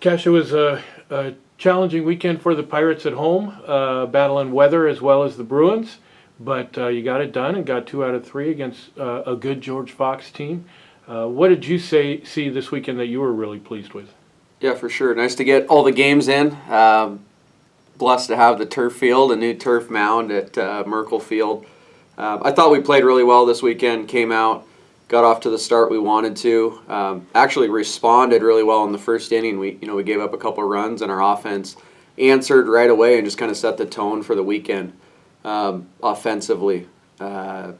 Cash, it was a challenging weekend for the Pirates at home, battling weather as well as the Bruins, but you got it done and got 2 out of 3 against a good George Fox team. What did you see this weekend that you were really pleased with? Yeah, for sure. Nice to get all the games in. Blessed to have the turf field, a new turf mound at Merkel Field. I thought we played really well this weekend, came out, got off to the start we wanted to. Actually responded really well in the first inning. We gave up a couple of runs, and our offense answered right away and just kind of set the tone for the weekend offensively. I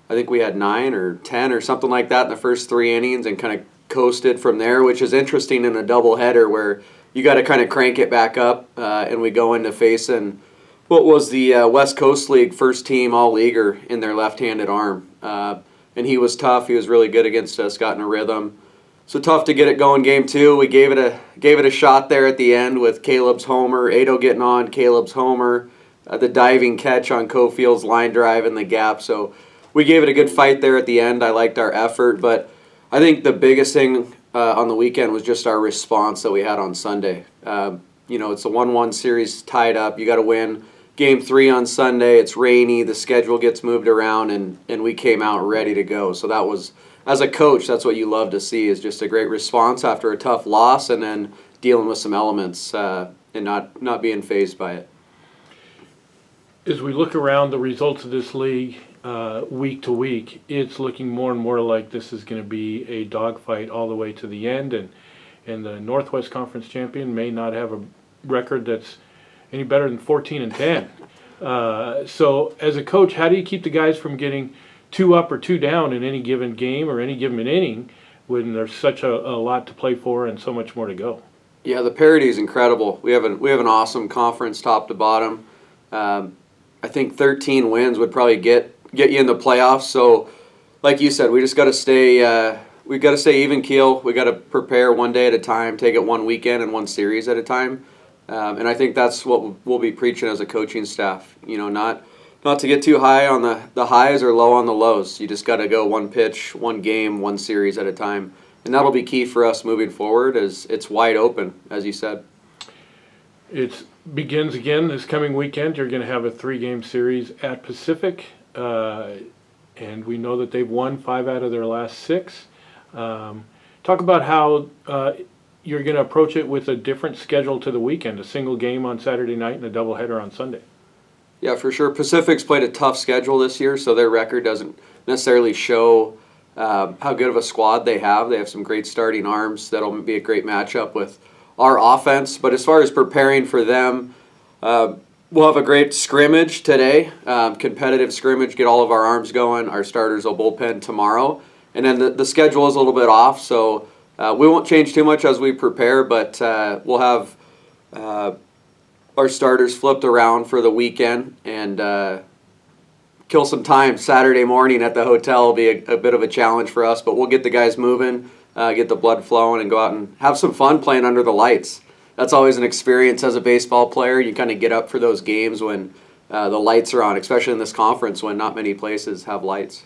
think we had 9 or 10 or something like that in the first 3 innings and kind of coasted from there, which is interesting in a doubleheader where you got to kind of crank it back up, and we go into facing what was the West Coast League first team all-leaguer in their left-handed arm. And he was tough. He was really good against us, got in a rhythm. So tough to get it going game 2. We gave it a shot there at the end with Caleb's homer, Ado getting on, Caleb's homer, the diving catch on Cofield's line drive in the gap. So we gave it a good fight there at the end. I liked our effort, but I think the biggest thing on the weekend was just our response that we had on Sunday. It's a 1-1 series tied up. You got to win Game 3 on Sunday. It's rainy. The schedule gets moved around, and we came out ready to go. So that was, as a coach, that's what you love to see, is just a great response after a tough loss and then dealing with some elements and not being fazed by it. As we look around the results of this league week to week, it's looking more and more like this is going to be a dogfight all the way to the end, and the Northwest Conference champion may not have a record that's any better than 14-10. So as a coach, how do you keep the guys from getting 2 up or 2 down in any given game or any given inning when there's such a lot to play for and so much more to go? Yeah, the parity is incredible. We have an awesome conference top to bottom. I think 13 wins would probably get you in the playoffs. So, like you said, we just got to stay. We got to stay even keel. We got to prepare one day at a time, take it one weekend and one series at a time. And I think that's what we'll be preaching as a coaching staff. Not to get too high on the highs or low on the lows. You just got to go one pitch, one game, one series at a time. And that'll be key for us moving forward, as it's wide open, as you said. It begins again this coming weekend. You're going to have a 3-game series at Pacific. And we know that they've won 5 out of their last 6. Talk about how you're going to approach it with a different schedule to the weekend, a single game on Saturday night and a doubleheader on Sunday. Yeah, for sure. Pacific's played a tough schedule this year, so their record doesn't necessarily show how good of a squad they have. They have some great starting arms. That'll be a great matchup with our offense. But as far as preparing for them, we'll have a great scrimmage today, competitive scrimmage, get all of our arms going. Our starters will bullpen tomorrow. And then the schedule is a little bit off, so we won't change too much as we prepare, but we'll have our starters flipped around for the weekend and kill some time. Saturday morning at the hotel will be a bit of a challenge for us, but we'll get the guys moving, get the blood flowing, and go out and have some fun playing under the lights. That's always an experience as a baseball player. You kind of get up for those games when the lights are on, especially in this conference when not many places have lights.